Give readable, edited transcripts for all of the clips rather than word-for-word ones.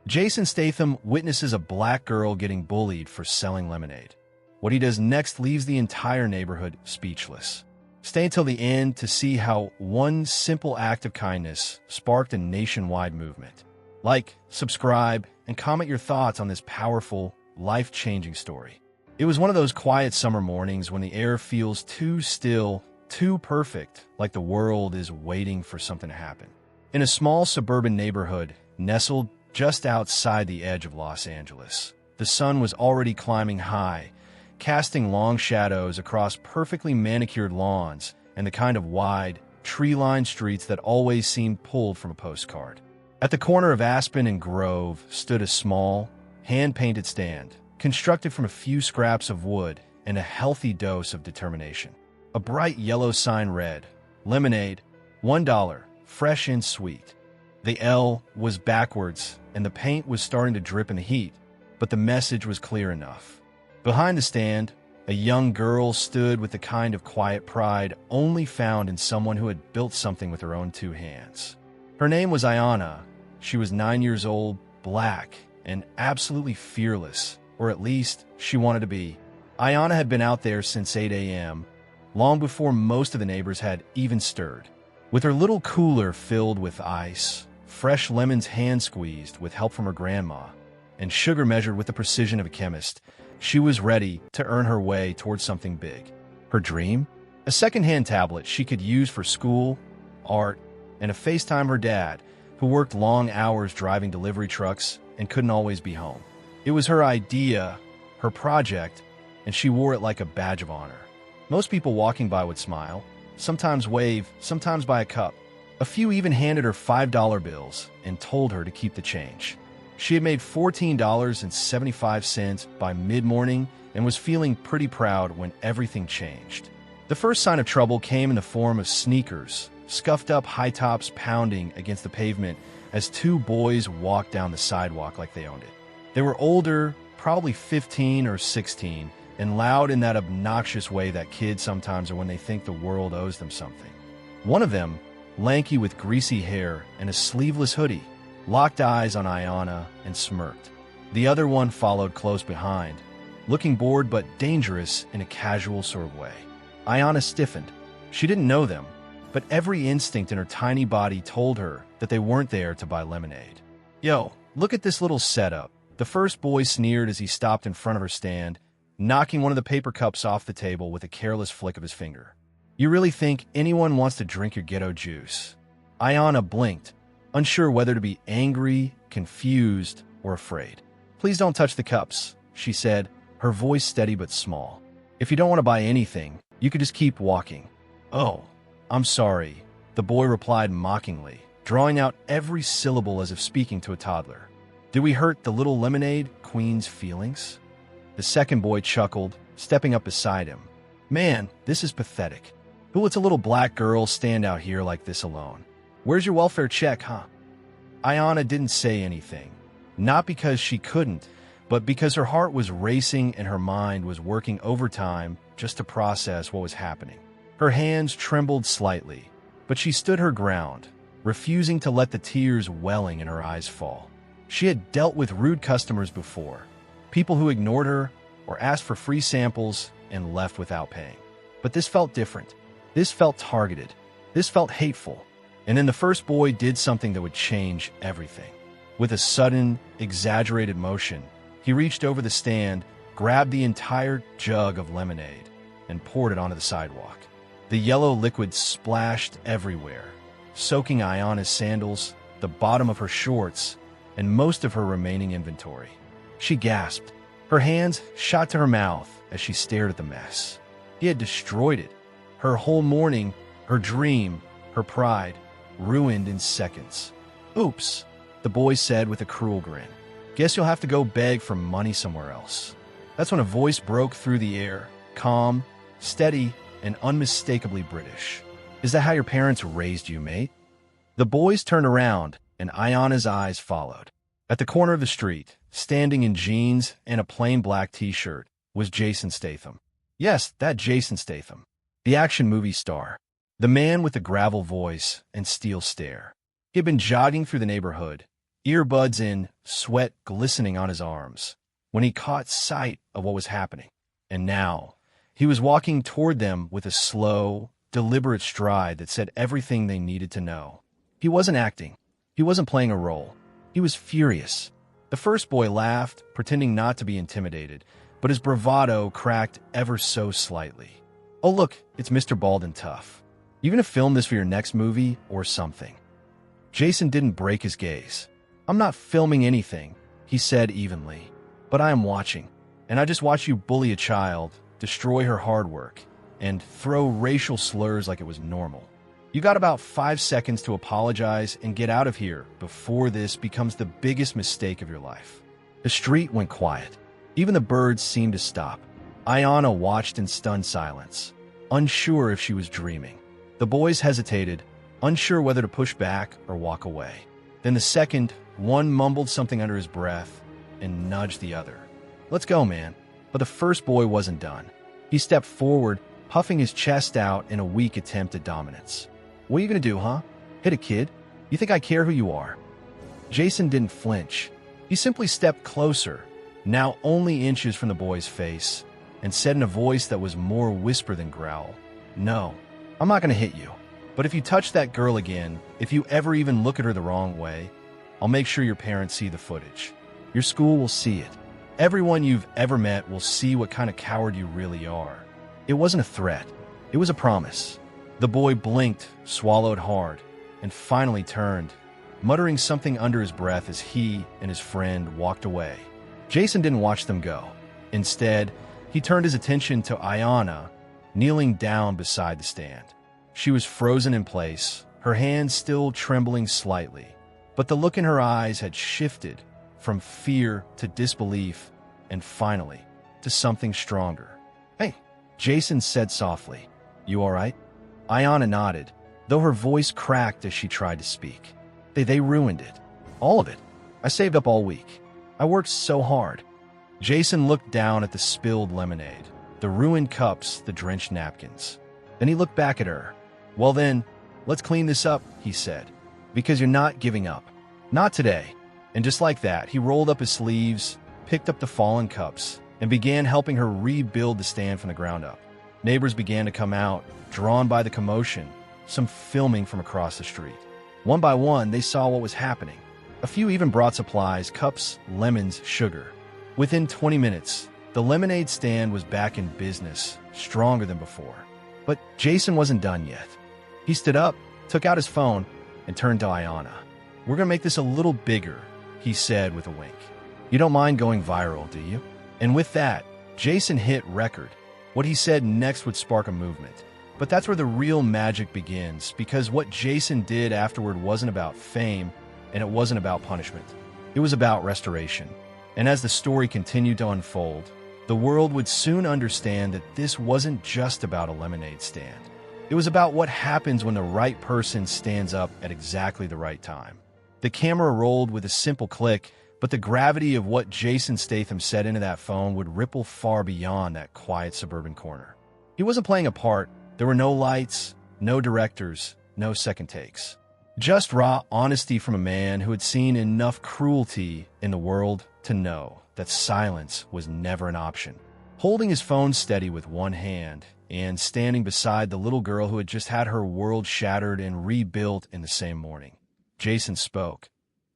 Jason Statham witnesses a black girl getting bullied for selling lemonade. What he does next leaves the entire neighborhood speechless. Stay until the end to see how one simple act of kindness sparked a nationwide movement. Like, subscribe, and comment your thoughts on this powerful, life-changing story. It was one of those quiet summer mornings when the air feels too still, too perfect, like the world is waiting for something to happen. In a small suburban neighborhood nestled just outside the edge of Los Angeles, the sun was already climbing high, casting long shadows across perfectly manicured lawns and the kind of wide, tree-lined streets that always seemed pulled from a postcard. At the corner of Aspen and Grove stood a small, hand-painted stand, constructed from a few scraps of wood and a healthy dose of determination. A bright yellow sign read, "Lemonade, $1, fresh and sweet." The L was backwards, and the paint was starting to drip in the heat, but the message was clear enough. Behind the stand, a young girl stood with the kind of quiet pride only found in someone who had built something with her own two hands. Her name was Ayanna. She was 9 years old, black, and absolutely fearless, or at least she wanted to be. Ayanna had been out there since 8 a.m., long before most of the neighbors had even stirred. With her little cooler filled with ice, fresh lemons hand-squeezed with help from her grandma, and sugar measured with the precision of a chemist, she was ready to earn her way towards something big. Her dream? A second-hand tablet she could use for school, art, and to FaceTime her dad, who worked long hours driving delivery trucks and couldn't always be home. It was her idea, her project, and she wore it like a badge of honor. Most people walking by would smile, sometimes wave, sometimes buy a cup. A few even handed her $5 bills and told her to keep the change. She had made $14.75 by mid-morning and was feeling pretty proud when everything changed. The first sign of trouble came in the form of sneakers, scuffed up high tops pounding against the pavement as two boys walked down the sidewalk like they owned it. They were older, probably 15 or 16, and loud in that obnoxious way that kids sometimes are when they think the world owes them something. One of them, lanky with greasy hair and a sleeveless hoodie, locked eyes on Ayanna and smirked. The other one followed close behind, looking bored but dangerous in a casual sort of way. Ayanna stiffened. She didn't know them, but every instinct in her tiny body told her that they weren't there to buy lemonade. "Yo, look at this little setup," the first boy sneered as he stopped in front of her stand, knocking one of the paper cups off the table with a careless flick of his finger. "You really think anyone wants to drink your ghetto juice?" Ayanna blinked, unsure whether to be angry, confused, or afraid. "Please don't touch the cups," she said, her voice steady but small. "If you don't want to buy anything, you could just keep walking." "Oh, I'm sorry," the boy replied mockingly, drawing out every syllable as if speaking to a toddler. "Did we hurt the little lemonade queen's feelings?" The second boy chuckled, stepping up beside him. "Man, this is pathetic. Who lets a little black girl stand out here like this alone? Where's your welfare check, huh?" Ayanna didn't say anything, not because she couldn't, but because her heart was racing and her mind was working overtime just to process what was happening. Her hands trembled slightly, but she stood her ground, refusing to let the tears welling in her eyes fall. She had dealt with rude customers before, people who ignored her or asked for free samples and left without paying. But this felt different. This felt targeted. This felt hateful. And then the first boy did something that would change everything. With a sudden, exaggerated motion, he reached over the stand, grabbed the entire jug of lemonade, and poured it onto the sidewalk. The yellow liquid splashed everywhere, soaking Ayanna's sandals, the bottom of her shorts, and most of her remaining inventory. She gasped. Her hands shot to her mouth as she stared at the mess. He had destroyed it. Her whole morning, her dream, her pride, ruined in seconds. "Oops," the boy said with a cruel grin. "Guess you'll have to go beg for money somewhere else." That's when a voice broke through the air, calm, steady, and unmistakably British. "Is that how your parents raised you, mate?" The boys turned around, and Ayanna's eyes followed. At the corner of the street, standing in jeans and a plain black t-shirt, was Jason Statham. Yes, that Jason Statham, the action movie star, the man with the gravel voice and steel stare. He had been jogging through the neighborhood, earbuds in, sweat glistening on his arms, when he caught sight of what was happening. And now, he was walking toward them with a slow, deliberate stride that said everything they needed to know. He wasn't acting. He wasn't playing a role. He was furious. The first boy laughed, pretending not to be intimidated, but his bravado cracked ever so slightly. "Oh look, it's Mr. Bald and Tough. You gonna film this for your next movie or something?" Jason didn't break his gaze. "I'm not filming anything," he said evenly, "but I am watching. And I just watched you bully a child, destroy her hard work, and throw racial slurs like it was normal. You got about 5 seconds to apologize and get out of here before this becomes the biggest mistake of your life." The street went quiet. Even the birds seemed to stop. Ayanna watched in stunned silence, unsure if she was dreaming. The boys hesitated, unsure whether to push back or walk away. Then the second, one mumbled something under his breath and nudged the other. "Let's go, man." But the first boy wasn't done. He stepped forward, puffing his chest out in a weak attempt at dominance. "What are you gonna do, huh? Hit a kid? You think I care who you are?" Jason didn't flinch. He simply stepped closer, now only inches from the boy's face, and said in a voice that was more whisper than growl, "No, I'm not gonna hit you. But if you touch that girl again, if you ever even look at her the wrong way, I'll make sure your parents see the footage. Your school will see it. Everyone you've ever met will see what kind of coward you really are." It wasn't a threat. It was a promise. The boy blinked, swallowed hard, and finally turned, muttering something under his breath as he and his friend walked away. Jason didn't watch them go. Instead, he turned his attention to Ayanna, kneeling down beside the stand. She was frozen in place, her hands still trembling slightly, but the look in her eyes had shifted from fear to disbelief and finally to something stronger. "Hey," Jason said softly. "You all right?" Ayanna nodded, though her voice cracked as she tried to speak. They ruined it. All of it. I saved up all week. I worked so hard." Jason looked down at the spilled lemonade, the ruined cups, the drenched napkins. Then he looked back at her. "Well then, let's clean this up," he said, "because you're not giving up. Not today." And just like that, he rolled up his sleeves, picked up the fallen cups, and began helping her rebuild the stand from the ground up. Neighbors began to come out, drawn by the commotion, some filming from across the street. One by one, they saw what was happening. A few even brought supplies, cups, lemons, sugar. Within 20 minutes, the lemonade stand was back in business, stronger than before. But Jason wasn't done yet. He stood up, took out his phone, and turned to Ayanna. "We're gonna make this a little bigger," he said with a wink. "You don't mind going viral, do you?" And with that, Jason hit record. What he said next would spark a movement. But that's where the real magic begins, because what Jason did afterward wasn't about fame, and it wasn't about punishment. It was about restoration. And as the story continued to unfold, the world would soon understand that this wasn't just about a lemonade stand. It was about what happens when the right person stands up at exactly the right time. The camera rolled with a simple click, but the gravity of what Jason Statham said into that phone would ripple far beyond that quiet suburban corner. He wasn't playing a part. There were no lights, no directors, no second takes. Just raw honesty from a man who had seen enough cruelty in the world to know that silence was never an option. Holding his phone steady with one hand and standing beside the little girl who had just had her world shattered and rebuilt in the same morning, Jason spoke.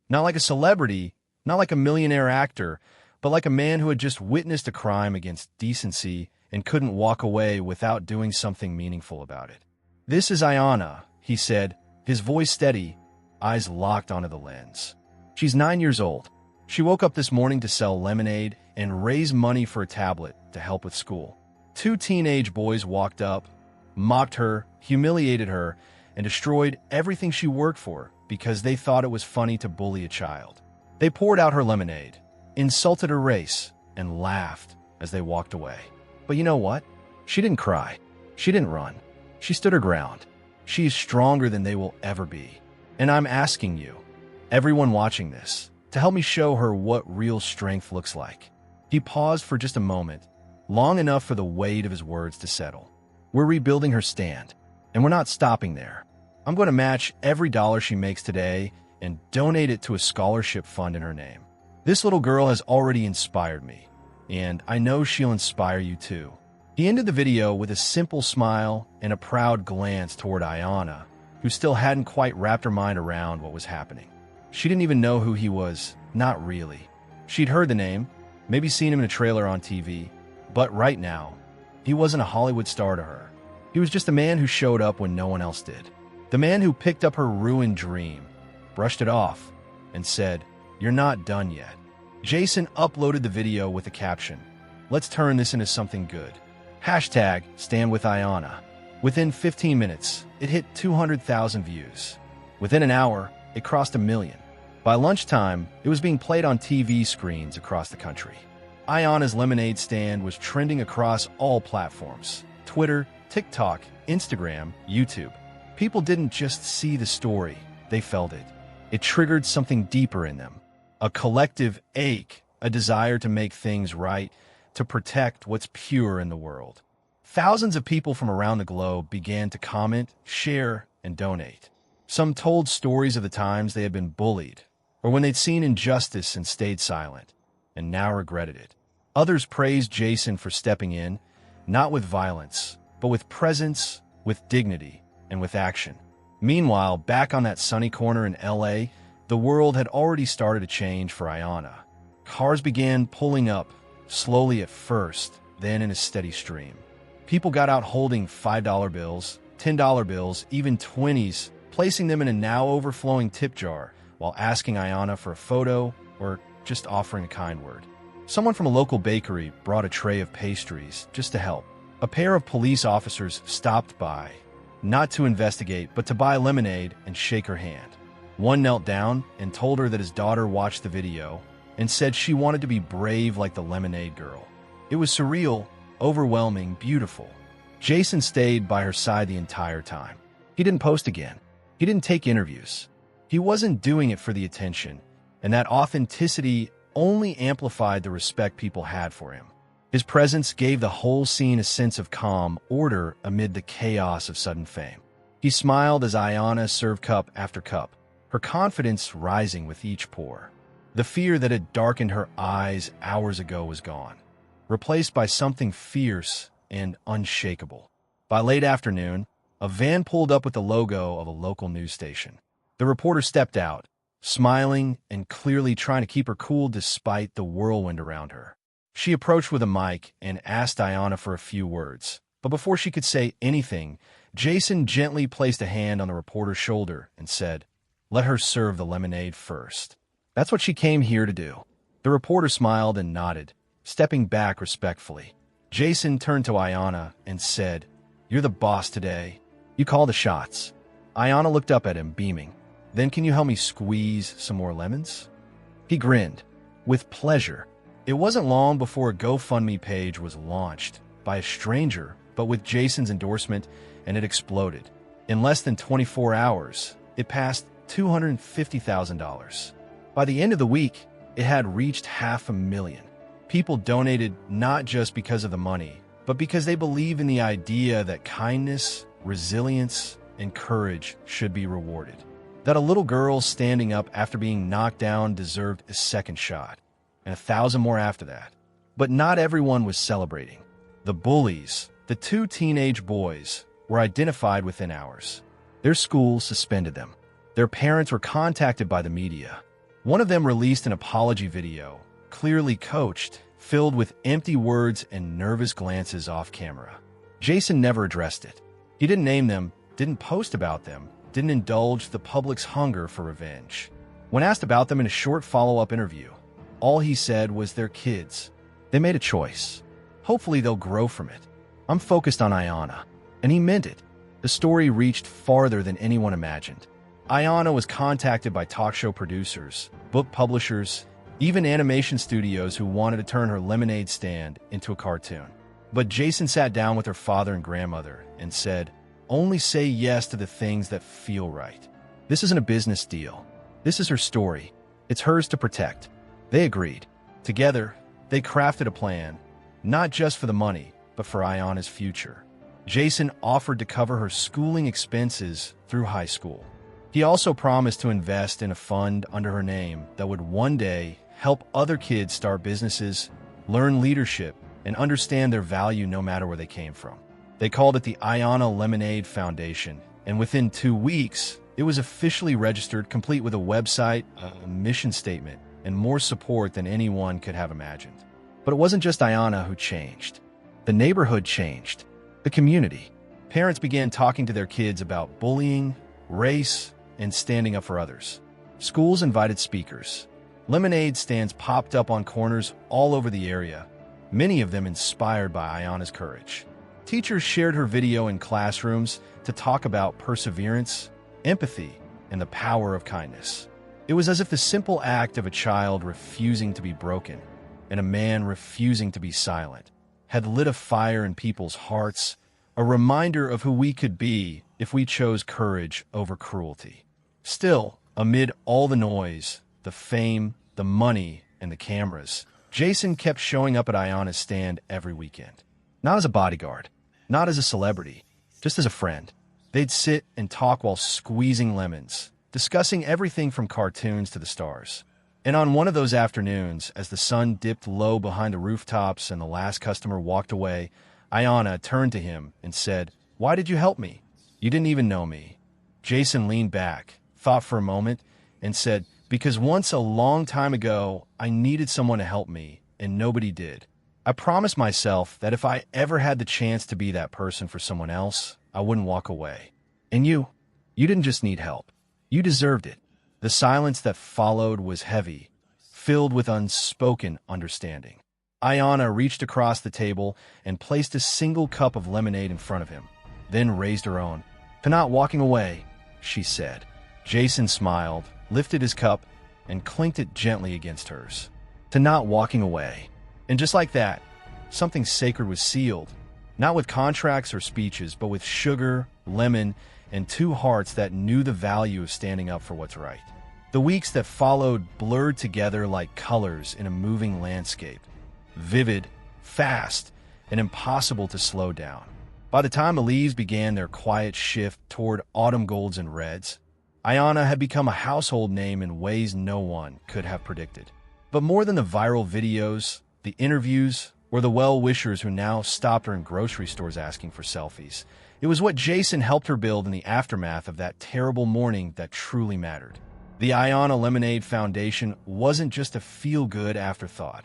Not like a celebrity, not like a millionaire actor, but like a man who had just witnessed a crime against decency and couldn't walk away without doing something meaningful about it. "This is Ayanna," he said, his voice steady, eyes locked onto the lens. "She's 9 years old. She woke up this morning to sell lemonade and raise money for a tablet to help with school. 2 teenage boys walked up, mocked her, humiliated her, and destroyed everything she worked for because they thought it was funny to bully a child. They poured out her lemonade, insulted her race, and laughed as they walked away. But you know what? She didn't cry. She didn't run. She stood her ground. She is stronger than they will ever be. And I'm asking you, everyone watching this, to help me show her what real strength looks like." He paused for just a moment, long enough for the weight of his words to settle. "We're rebuilding her stand, and we're not stopping there. I'm going to match every dollar she makes today and donate it to a scholarship fund in her name. This little girl has already inspired me, and I know she'll inspire you too. He ended the video with a simple smile and a proud glance toward Ayanna, who still hadn't quite wrapped her mind around what was happening. She didn't even know who he was, not really. She'd heard the name, maybe seen him in a trailer on TV, but right now, he wasn't a Hollywood star to her. He was just a man who showed up when no one else did. The man who picked up her ruined dream, brushed it off, and said, "You're not done yet." Jason uploaded the video with a caption, "Let's turn this into something good. Hashtag Stand with Ayanna." Within 15 minutes, it hit 200,000 views. Within an hour, it crossed 1 million. By lunchtime, it was being played on TV screens across the country. Ayanna's lemonade stand was trending across all platforms: Twitter, TikTok, Instagram, YouTube. People didn't just see the story, they felt it. It triggered something deeper in them. A collective ache, a desire to make things right, to protect what's pure in the world. Thousands of people from around the globe began to comment, share, and donate. Some told stories of the times they had been bullied, or when they'd seen injustice and stayed silent, and now regretted it. Others praised Jason for stepping in, not with violence, but with presence, with dignity, and with action. Meanwhile, back on that sunny corner in LA, the world had already started to change for Ayanna. Cars began pulling up, slowly at first, then in a steady stream. People got out holding $5 bills, $10 bills, even 20s, placing them in a now overflowing tip jar while asking Ayanna for a photo or just offering a kind word. Someone from a local bakery brought a tray of pastries just to help. A pair of police officers stopped by, not to investigate, but to buy lemonade and shake her hand. One knelt down and told her that his daughter watched the video and said she wanted to be brave like the lemonade girl. It was surreal, overwhelming, beautiful. Jason stayed by her side the entire time. He didn't post again. He didn't take interviews. He wasn't doing it for the attention, and that authenticity only amplified the respect people had for him. His presence gave the whole scene a sense of calm order amid the chaos of sudden fame. He smiled as Ayanna served cup after cup, her confidence rising with each pour. The fear that had darkened her eyes hours ago was gone, replaced by something fierce and unshakable. By late afternoon, a van pulled up with the logo of a local news station. The reporter stepped out, smiling and clearly trying to keep her cool despite the whirlwind around her. She approached with a mic and asked Ayanna for a few words, but before she could say anything, Jason gently placed a hand on the reporter's shoulder and said, "Let her serve the lemonade first. That's what she came here to do." The reporter smiled and nodded, stepping back respectfully. Jason turned to Ayanna and said, "You're the boss today. You call the shots." Ayanna looked up at him, beaming. "Then can you help me squeeze some more lemons?" He grinned, with pleasure. It wasn't long before a GoFundMe page was launched by a stranger, but with Jason's endorsement, and it exploded. In less than 24 hours, it passed $250,000. By the end of the week, it had reached 500,000. People donated not just because of the money, but because they believe in the idea that kindness, resilience, and courage should be rewarded. That a little girl standing up after being knocked down deserved a second shot, and 1,000 more after that. But not everyone was celebrating. The bullies, the 2 teenage boys, were identified within hours. Their schools suspended them. Their parents were contacted by the media. One of them released an apology video, clearly coached, filled with empty words and nervous glances off camera. Jason never addressed it. He didn't name them, didn't post about them, didn't indulge the public's hunger for revenge. When asked about them in a short follow-up interview, all he said was they're kids. They made a choice. Hopefully they'll grow from it. I'm focused on Ayanna. And he meant it. The story reached farther than anyone imagined. Ayanna was contacted by talk show producers, book publishers, even animation studios who wanted to turn her lemonade stand into a cartoon. But Jason sat down with her father and grandmother and said, "Only say yes to the things that feel right. This isn't a business deal. This is her story. It's hers to protect." They agreed. Together, they crafted a plan, not just for the money, but for Ayanna's future. Jason offered to cover her schooling expenses through high school. He also promised to invest in a fund under her name that would one day help other kids start businesses, learn leadership, and understand their value no matter where they came from. They called it the Ayana Lemonade Foundation, and within 2 weeks, it was officially registered, complete with a website, a mission statement, and more support than anyone could have imagined. But it wasn't just Ayana who changed. The neighborhood changed. The community. Parents began talking to their kids about bullying, race, and standing up for others. Schools invited speakers. Lemonade stands popped up on corners all over the area, many of them inspired by Ayana's courage. Teachers shared her video in classrooms to talk about perseverance, empathy, and the power of kindness. It was as if the simple act of a child refusing to be broken and a man refusing to be silent had lit a fire in people's hearts, a reminder of who we could be if we chose courage over cruelty. Still, amid all the noise, the fame, the money, and the cameras, Jason kept showing up at Ayana's stand every weekend. Not as a bodyguard, not as a celebrity, just as a friend. They'd sit and talk while squeezing lemons, discussing everything from cartoons to the stars. And on one of those afternoons, as the sun dipped low behind the rooftops and the last customer walked away, Ayana turned to him and said, "Why did you help me? You didn't even know me." Jason leaned back, thought for a moment, and said, "Because once a long time ago, I needed someone to help me, and nobody did. I promised myself that if I ever had the chance to be that person for someone else, I wouldn't walk away. And you didn't just need help. You deserved it." The silence that followed was heavy, filled with unspoken understanding. Ayana reached across the table and placed a single cup of lemonade in front of him, then raised her own. "To not walking away," she said. Jason smiled, lifted his cup, and clinked it gently against hers. "To not walking away." And just like that, something sacred was sealed, not with contracts or speeches, but with sugar, lemon, and 2 hearts that knew the value of standing up for what's right. The weeks that followed blurred together like colors in a moving landscape, vivid, fast, and impossible to slow down. By the time the leaves began their quiet shift toward autumn golds and reds, Ayana had become a household name in ways no one could have predicted. But more than the viral videos, the interviews, or the well-wishers who now stopped her in grocery stores asking for selfies, it was what Jason helped her build in the aftermath of that terrible morning that truly mattered. The Ayana Lemonade Foundation wasn't just a feel-good afterthought.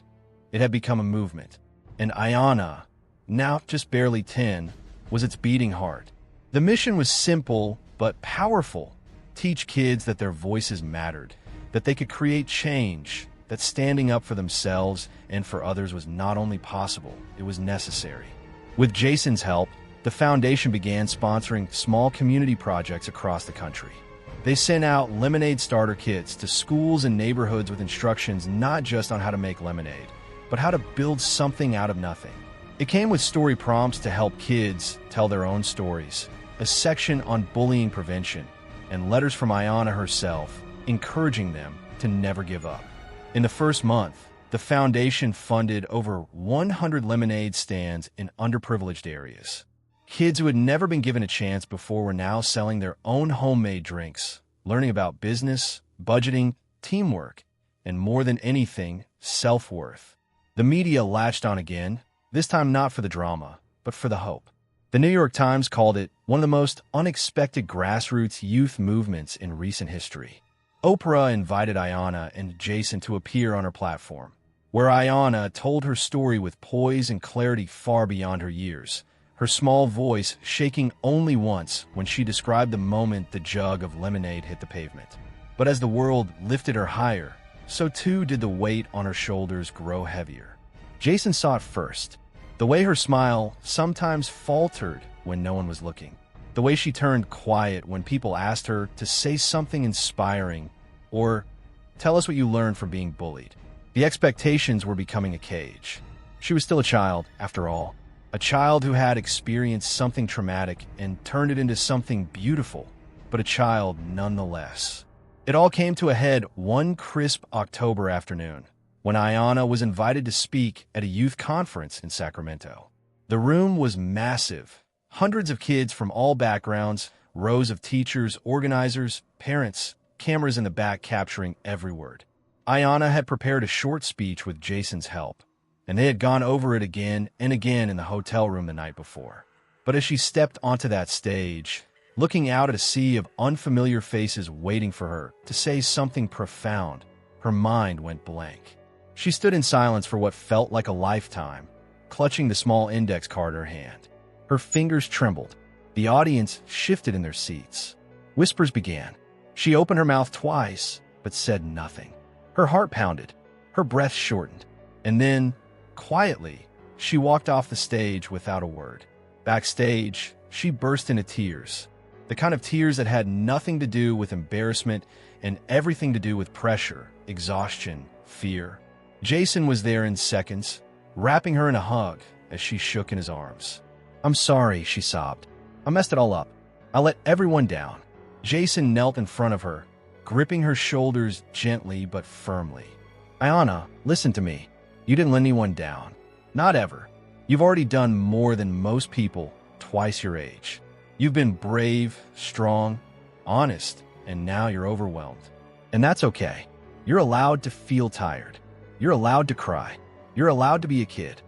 It had become a movement. And Ayana, now just barely 10, was its beating heart. The mission was simple but powerful. Teach kids that their voices mattered, that they could create change, that standing up for themselves and for others was not only possible, it was necessary. With Jason's help, the foundation began sponsoring small community projects across the country. They sent out lemonade starter kits to schools and neighborhoods with instructions not just on how to make lemonade, but how to build something out of nothing. It came with story prompts to help kids tell their own stories, a section on bullying prevention, and letters from Ayana herself, encouraging them to never give up. In the first month, the foundation funded over 100 lemonade stands in underprivileged areas. Kids who had never been given a chance before were now selling their own homemade drinks, learning about business, budgeting, teamwork, and more than anything, self-worth. The media latched on again, this time not for the drama, but for the hope. The New York Times called it one of the most unexpected grassroots youth movements in recent history. Oprah invited Ayana and Jason to appear on her platform, where Ayana told her story with poise and clarity far beyond her years, her small voice shaking only once when she described the moment the jug of lemonade hit the pavement. But as the world lifted her higher, so too did the weight on her shoulders grow heavier. Jason saw it first, the way her smile sometimes faltered when no one was looking, the way she turned quiet when people asked her to say something inspiring or tell us what you learned from being bullied. The expectations were becoming a cage. She was still a child, after all, a child who had experienced something traumatic and turned it into something beautiful, but a child nonetheless. It all came to a head one crisp October afternoon, when Ayana was invited to speak at a youth conference in Sacramento. The room was massive, hundreds of kids from all backgrounds, rows of teachers, organizers, parents, cameras in the back capturing every word. Ayanna had prepared a short speech with Jason's help, and they had gone over it again and again in the hotel room the night before. But as she stepped onto that stage, looking out at a sea of unfamiliar faces waiting for her to say something profound, her mind went blank. She stood in silence for what felt like a lifetime, clutching the small index card in her hand. Her fingers trembled. The audience shifted in their seats. Whispers began. She opened her mouth twice, but said nothing. Her heart pounded. Her breath shortened. And then, quietly, she walked off the stage without a word. Backstage, she burst into tears. The kind of tears that had nothing to do with embarrassment and everything to do with pressure, exhaustion, fear. Jason was there in seconds, wrapping her in a hug as she shook in his arms. "I'm sorry," she sobbed. "I messed it all up. I let everyone down." Jason knelt in front of her, gripping her shoulders gently but firmly. "Ayanna, listen to me. You didn't let anyone down. Not ever. You've already done more than most people twice your age. You've been brave, strong, honest, and now you're overwhelmed. And that's okay. You're allowed to feel tired. You're allowed to cry. You're allowed to be a kid."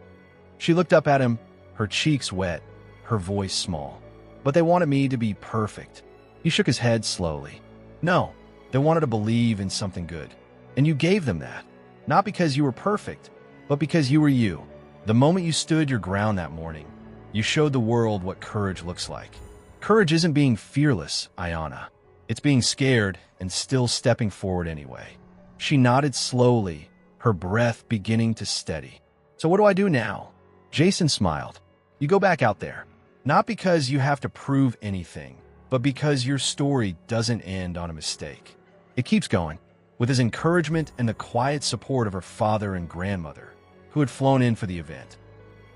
She looked up at him, her cheeks wet, her voice small. "But they wanted me to be perfect." He shook his head slowly. "No, they wanted to believe in something good. And you gave them that. Not because you were perfect, but because you were you. The moment you stood your ground that morning, you showed the world what courage looks like. Courage isn't being fearless, Ayanna. It's being scared and still stepping forward anyway." She nodded slowly, her breath beginning to steady. "So what do I do now?" Jason smiled. "You go back out there. Not because you have to prove anything, but because your story doesn't end on a mistake. It keeps going." With his encouragement and the quiet support of her father and grandmother, who had flown in for the event,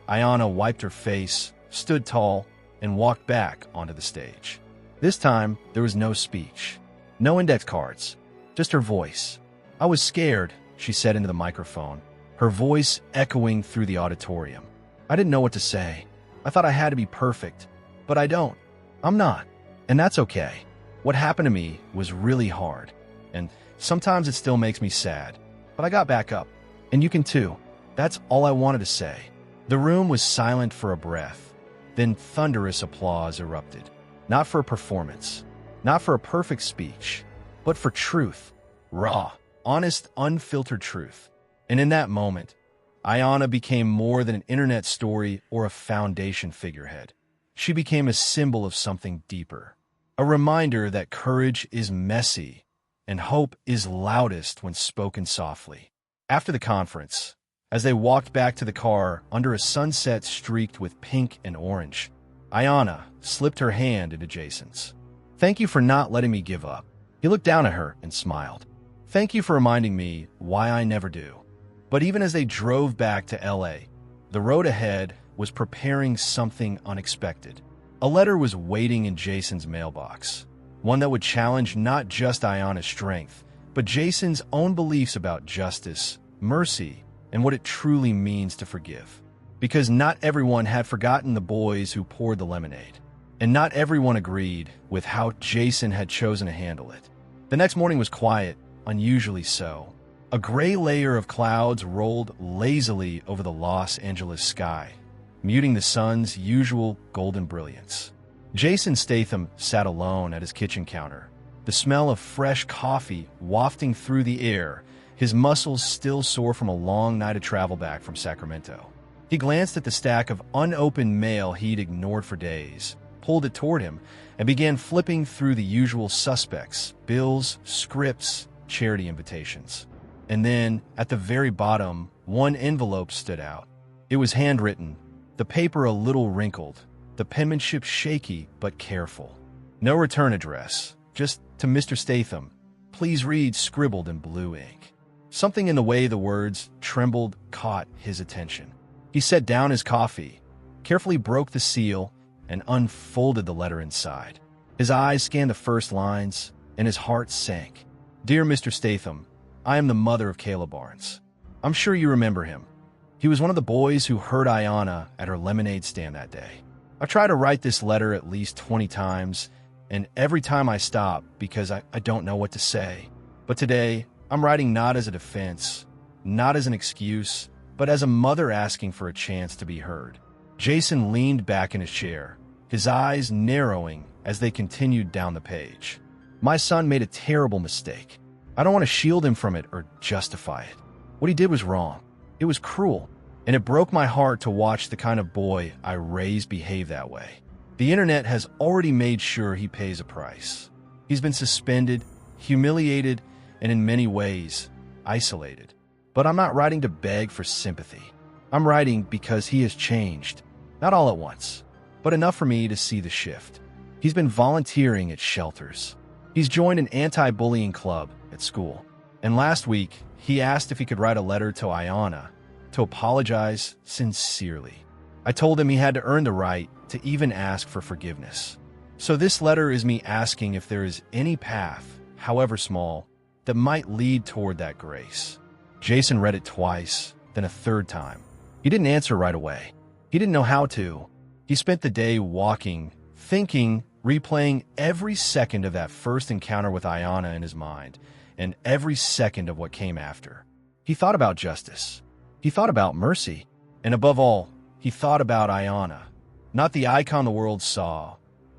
Ayanna wiped her face, stood tall, and walked back onto the stage. This time, there was no speech, no index cards, just her voice. "I was scared," she said into the microphone, her voice echoing through the auditorium. "I didn't know what to say. I thought I had to be perfect, but I don't. I'm not. And that's okay. What happened to me was really hard, and sometimes it still makes me sad. But I got back up, and you can too. That's all I wanted to say." The room was silent for a breath. Then thunderous applause erupted. Not for a performance, not for a perfect speech, but for truth. Raw, honest, unfiltered truth. And in that moment, Ayanna became more than an internet story or a foundation figurehead. She became a symbol of something deeper. A reminder that courage is messy and hope is loudest when spoken softly. After the conference, as they walked back to the car under a sunset streaked with pink and orange, Ayanna slipped her hand into Jason's. "Thank you for not letting me give up." He looked down at her and smiled. "Thank you for reminding me why I never do." But even as they drove back to LA, the road ahead was preparing something unexpected. A letter was waiting in Jason's mailbox, one that would challenge not just Ayanna's strength, but Jason's own beliefs about justice, mercy, and what it truly means to forgive. Because not everyone had forgotten the boys who poured the lemonade, and not everyone agreed with how Jason had chosen to handle it. The next morning was quiet, unusually so. A gray layer of clouds rolled lazily over the Los Angeles sky, muting the sun's usual golden brilliance. Jason Statham sat alone at his kitchen counter, the smell of fresh coffee wafting through the air, his muscles still sore from a long night of travel back from Sacramento. He glanced at the stack of unopened mail he'd ignored for days, pulled it toward him, and began flipping through the usual suspects: bills, scripts, charity invitations. And then, at the very bottom, one envelope stood out. It was handwritten, the paper a little wrinkled, the penmanship shaky but careful. No return address, just to Mr. Statham. Please read, scribbled in blue ink. Something in the way the words trembled caught his attention. He set down his coffee, carefully broke the seal, and unfolded the letter inside. His eyes scanned the first lines, and his heart sank. "Dear Mr. Statham, I am the mother of Caleb Barnes. I'm sure you remember him. He was one of the boys who heard Ayanna at her lemonade stand that day. I've tried to write this letter at least 20 times, And every time I stop because I don't know what to say. But today, I'm writing not as a defense, not as an excuse, but as a mother asking for a chance to be heard. Jason leaned back in his chair, his eyes narrowing as they continued down the page. My son made a terrible mistake. I don't want to shield him from it or justify it. What he did was wrong. It was cruel, and it broke my heart to watch the kind of boy I raised behave that way. The internet has already made sure he pays a price. He's been suspended, humiliated, and in many ways, isolated. But I'm not writing to beg for sympathy. I'm writing because he has changed. Not all at once, but enough for me to see the shift. He's been volunteering at shelters. He's joined an anti-bullying club at school. And last week, he asked if he could write a letter to Ayanna to apologize sincerely. I told him he had to earn the right to even ask for forgiveness. So this letter is me asking if there is any path, however small, that might lead toward that grace. Jason read it twice, then a third time. He didn't answer right away. He didn't know how to. He spent the day walking, thinking, replaying every second of that first encounter with Ayanna in his mind, and every second of what came after. He thought about justice. He thought about mercy. And above all, he thought about Ayanna. Not the icon the world saw,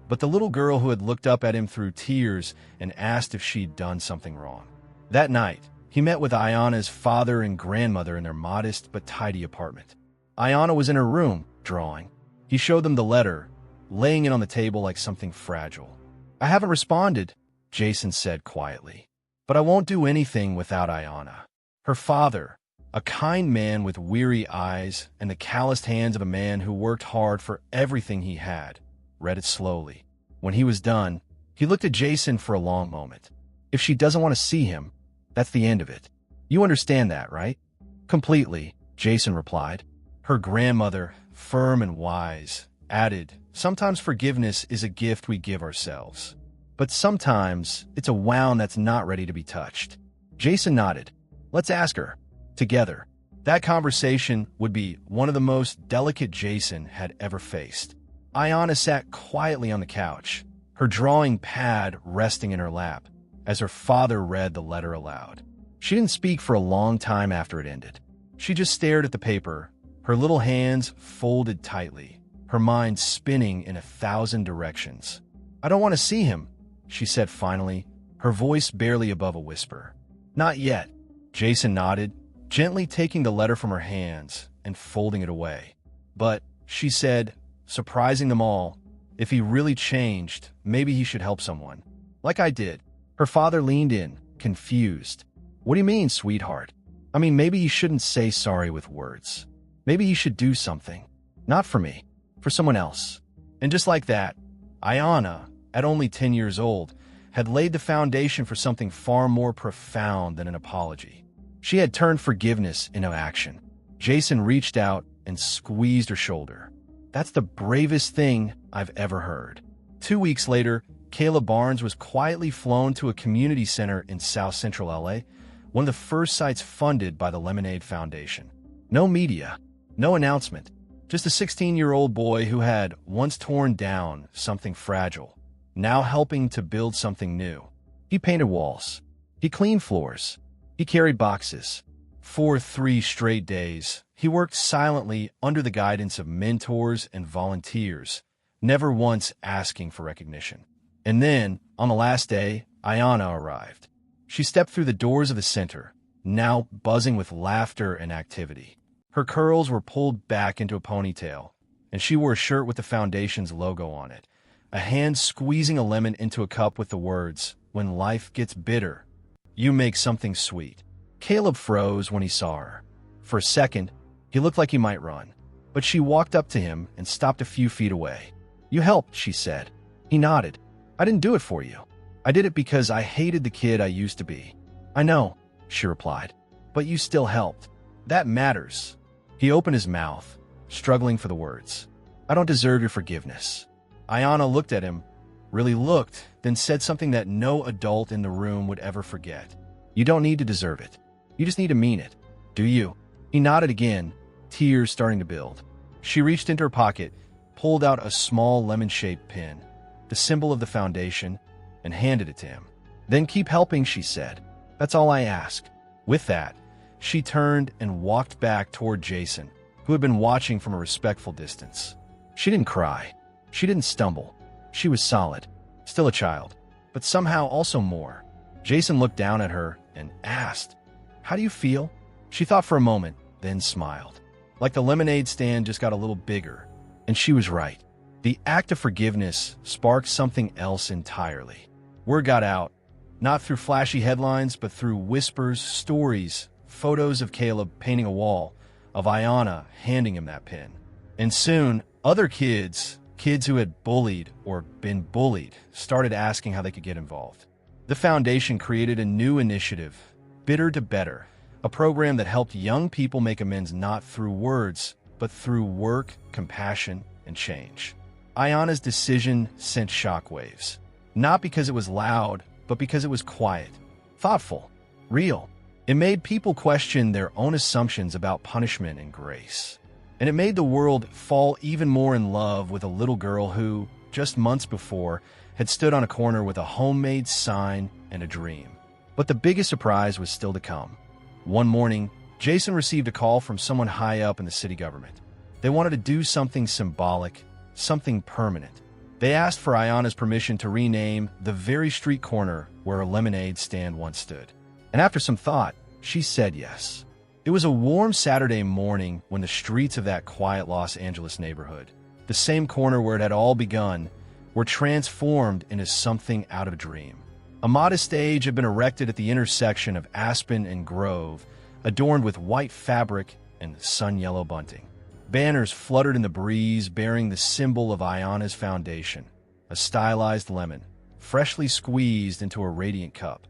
but the little girl who had looked up at him through tears and asked if she'd done something wrong. That night, he met with Ayanna's father and grandmother in their modest but tidy apartment. Ayanna was in her room, drawing. He showed them the letter, laying it on the table like something fragile. "I haven't responded," Jason said quietly. "But I won't do anything without Ayanna." Her father, a kind man with weary eyes and the calloused hands of a man who worked hard for everything he had, read it slowly. When he was done, he looked at Jason for a long moment. "If she doesn't want to see him, that's the end of it. You understand that, right?" "Completely," Jason replied. Her grandmother, firm and wise, added, "Sometimes forgiveness is a gift we give ourselves. But sometimes it's a wound that's not ready to be touched." Jason nodded. "Let's ask her. Together." That conversation would be one of the most delicate Jason had ever faced. Ayanna sat quietly on the couch, her drawing pad resting in her lap, as her father read the letter aloud. She didn't speak for a long time after it ended. She just stared at the paper, her little hands folded tightly, her mind spinning in 1,000 directions. "I don't want to see him," she said finally, her voice barely above a whisper. "Not yet." Jason nodded, gently taking the letter from her hands and folding it away. "But," she said, surprising them all, "if he really changed, maybe he should help someone. Like I did." Her father leaned in, confused. "What do you mean, sweetheart? I mean, maybe you shouldn't say sorry with words. Maybe you should do something. Not for me, for someone else." And just like that, Ayanna, at only 10 years old, had laid the foundation for something far more profound than an apology. She had turned forgiveness into action. Jason reached out and squeezed her shoulder. "That's the bravest thing I've ever heard." 2 weeks later, Kayla Barnes was quietly flown to a community center in South Central LA, one of the first sites funded by the Lemonade Foundation. No media, no announcement, just a 16-year-old boy who had once torn down something fragile, now helping to build something new. He painted walls. He cleaned floors. He carried boxes. For 3 straight days, he worked silently under the guidance of mentors and volunteers, never once asking for recognition. And then, on the last day, Ayanna arrived. She stepped through the doors of the center, now buzzing with laughter and activity. Her curls were pulled back into a ponytail, and she wore a shirt with the foundation's logo on it, a hand squeezing a lemon into a cup with the words, "When life gets bitter, you make something sweet." Caleb froze when he saw her. For a second, he looked like he might run, but she walked up to him and stopped a few feet away. "You helped," she said. He nodded. "I didn't do it for you. I did it because I hated the kid I used to be." "I know," she replied, "but you still helped. That matters." He opened his mouth, struggling for the words. "I don't deserve your forgiveness." Ayanna looked at him, really looked, then said something that no adult in the room would ever forget. "You don't need to deserve it. You just need to mean it. Do you?" He nodded again, tears starting to build. She reached into her pocket, pulled out a small lemon-shaped pin. the symbol of the foundation, and handed it to him. "Then keep helping," she said. "That's all I ask." With that, she turned and walked back toward Jason, who had been watching from a respectful distance. She didn't cry. She didn't stumble. She was solid, still a child, but somehow also more. Jason looked down at her and asked, "How do you feel?" She thought for a moment, then smiled. Like the lemonade stand just got a little bigger. And she was right. The act of forgiveness sparked something else entirely. Word got out, not through flashy headlines, but through whispers, stories, photos of Caleb painting a wall, of Ayanna handing him that pin. And soon, other kids who had bullied or been bullied, started asking how they could get involved. The foundation created a new initiative, Bitter to Better, a program that helped young people make amends not through words, but through work, compassion, and change. Ayanna's decision sent shockwaves, not because it was loud, but because it was quiet, thoughtful, real. It made people question their own assumptions about punishment and grace. And it made the world fall even more in love with a little girl who, just months before, had stood on a corner with a homemade sign and a dream. But the biggest surprise was still to come. One morning, Jason received a call from someone high up in the city government. They wanted to do something symbolic, something permanent. They asked for Ayanna's permission to rename the very street corner where a lemonade stand once stood. And after some thought, she said yes. It was a warm Saturday morning when the streets of that quiet Los Angeles neighborhood, the same corner where it had all begun, were transformed into something out of a dream. A modest stage had been erected at the intersection of Aspen and Grove, adorned with white fabric and sun-yellow bunting. Banners fluttered in the breeze bearing the symbol of Ayanna's foundation, a stylized lemon, freshly squeezed into a radiant cup,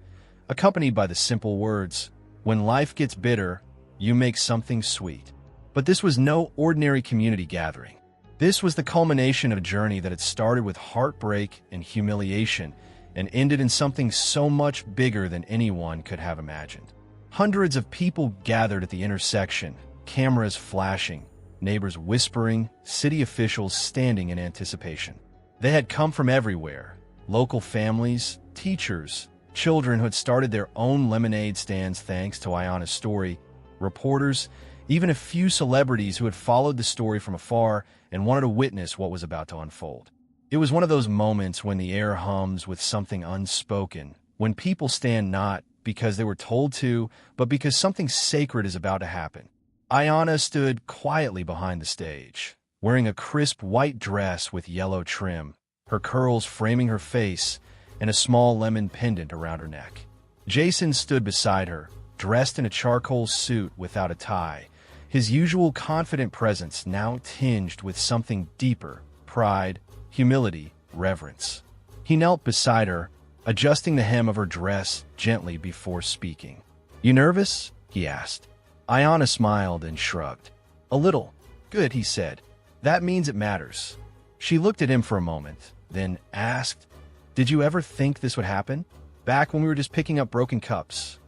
accompanied by the simple words, "When life gets bitter, you make something sweet." But this was no ordinary community gathering. This was the culmination of a journey that had started with heartbreak and humiliation and ended in something so much bigger than anyone could have imagined. Hundreds of people gathered at the intersection, cameras flashing, neighbors whispering, city officials standing in anticipation. They had come from everywhere, local families, teachers, children who had started their own lemonade stands thanks to Ayanna's story, reporters, even a few celebrities who had followed the story from afar and wanted to witness what was about to unfold. It was one of those moments when the air hums with something unspoken, when people stand not because they were told to, but because something sacred is about to happen. Ayanna stood quietly behind the stage, wearing a crisp white dress with yellow trim, her curls framing her face, and a small lemon pendant around her neck. Jason stood beside her, dressed in a charcoal suit without a tie, his usual confident presence now tinged with something deeper, pride, humility, reverence. He knelt beside her, adjusting the hem of her dress gently before speaking. "You nervous?" he asked. Ayanna smiled and shrugged. "A little." "Good," he said. "That means it matters." She looked at him for a moment, then asked, "Did you ever think this would happen? Back when we were just picking up broken cups?"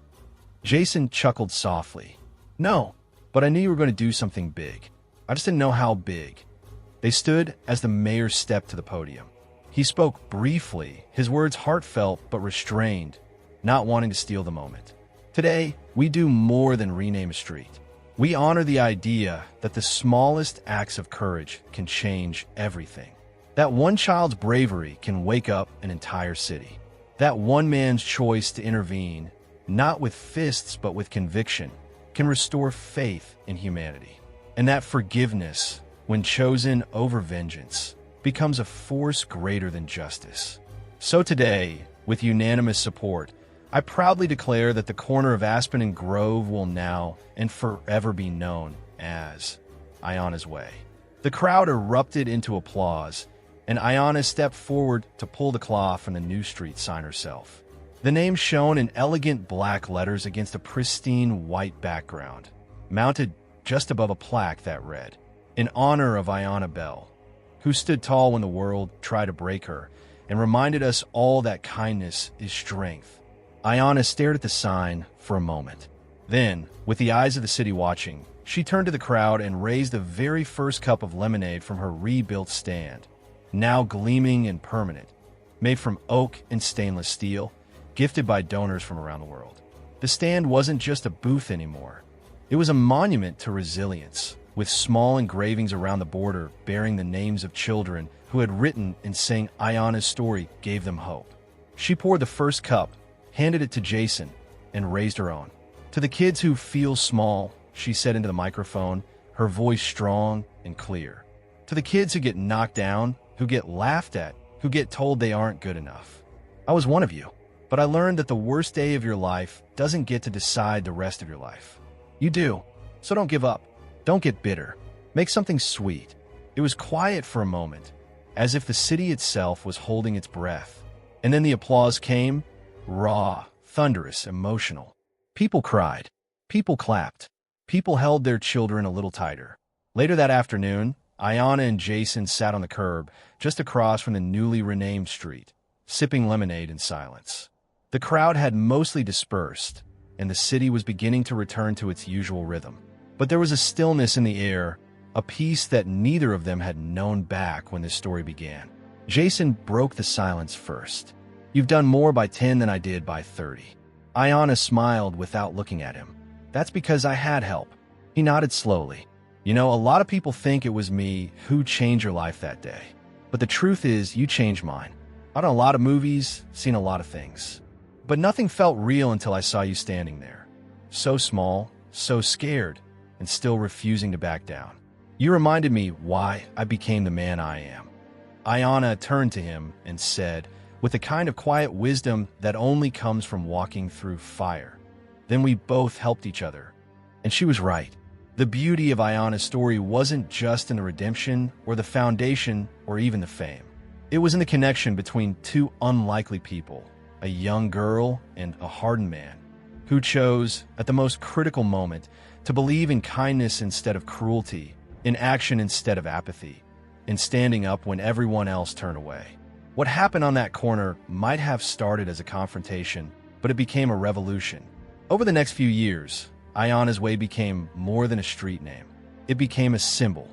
Jason chuckled softly. "No, but I knew you were going to do something big. I just didn't know how big." They stood as the mayor stepped to the podium. He spoke briefly, his words heartfelt but restrained, not wanting to steal the moment. "Today, we do more than rename a street. We honor the idea that the smallest acts of courage can change everything. That one child's bravery can wake up an entire city. That one man's choice to intervene, not with fists but with conviction, can restore faith in humanity. And that forgiveness, when chosen over vengeance, becomes a force greater than justice. So today, with unanimous support, I proudly declare that the corner of Aspen and Grove will now and forever be known as Ayanna's Way." The crowd erupted into applause, and Ayanna stepped forward to pull the cloth from the new street sign herself. The name shone in elegant black letters against a pristine white background, mounted just above a plaque that read, "In honor of Ayanna Bell, who stood tall when the world tried to break her, and reminded us all that kindness is strength." Ayanna stared at the sign for a moment. Then, with the eyes of the city watching, she turned to the crowd and raised the very first cup of lemonade from her rebuilt stand, now gleaming and permanent, made from oak and stainless steel, gifted by donors from around the world. The stand wasn't just a booth anymore. It was a monument to resilience, with small engravings around the border bearing the names of children who had written and saying Ayana's story gave them hope. She poured the first cup, handed it to Jason, and raised her own. To the kids who feel small, she said into the microphone, her voice strong and clear. To the kids who get knocked down, who get laughed at, who get told they aren't good enough. I was one of you, but I learned that the worst day of your life doesn't get to decide the rest of your life. You do, so don't give up. Don't get bitter. Make something sweet. It was quiet for a moment, as if the city itself was holding its breath. And then the applause came, raw, thunderous, emotional. People cried. People clapped. People held their children a little tighter. Later that afternoon, Ayana and Jason sat on the curb, just across from the newly renamed street, sipping lemonade in silence. The crowd had mostly dispersed, and the city was beginning to return to its usual rhythm. But there was a stillness in the air, a peace that neither of them had known back when this story began. Jason broke the silence first. You've done more by 10 than I did by 30. Ayana smiled without looking at him. That's because I had help. He nodded slowly. You know, a lot of people think it was me who changed your life that day. But the truth is, you changed mine. I've done a lot of movies, seen a lot of things. But nothing felt real until I saw you standing there. So small, so scared, and still refusing to back down. You reminded me why I became the man I am. Ayana turned to him and said, with the kind of quiet wisdom that only comes from walking through fire. Then we both helped each other. And she was right. The beauty of Ayana's story wasn't just in the redemption or the foundation or even the fame. It was in the connection between two unlikely people, a young girl and a hardened man, who chose, at the most critical moment, to believe in kindness instead of cruelty, in action instead of apathy, in standing up when everyone else turned away. What happened on that corner might have started as a confrontation, but it became a revolution. Over the next few years, Ayana's Way became more than a street name. It became a symbol.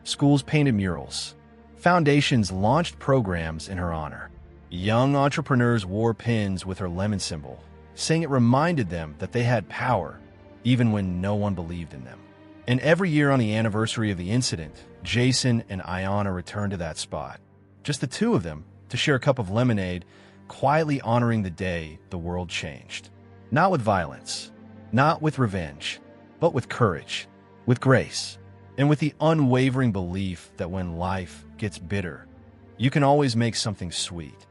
Schools painted murals. Foundations launched programs in her honor. Young entrepreneurs wore pins with her lemon symbol, saying it reminded them that they had power, even when no one believed in them. And every year on the anniversary of the incident, Jason and Ayana returned to that spot. Just the two of them, to share a cup of lemonade, quietly honoring the day the world changed. Not with violence, not with revenge, but with courage, with grace, and with the unwavering belief that when life gets bitter, you can always make something sweet.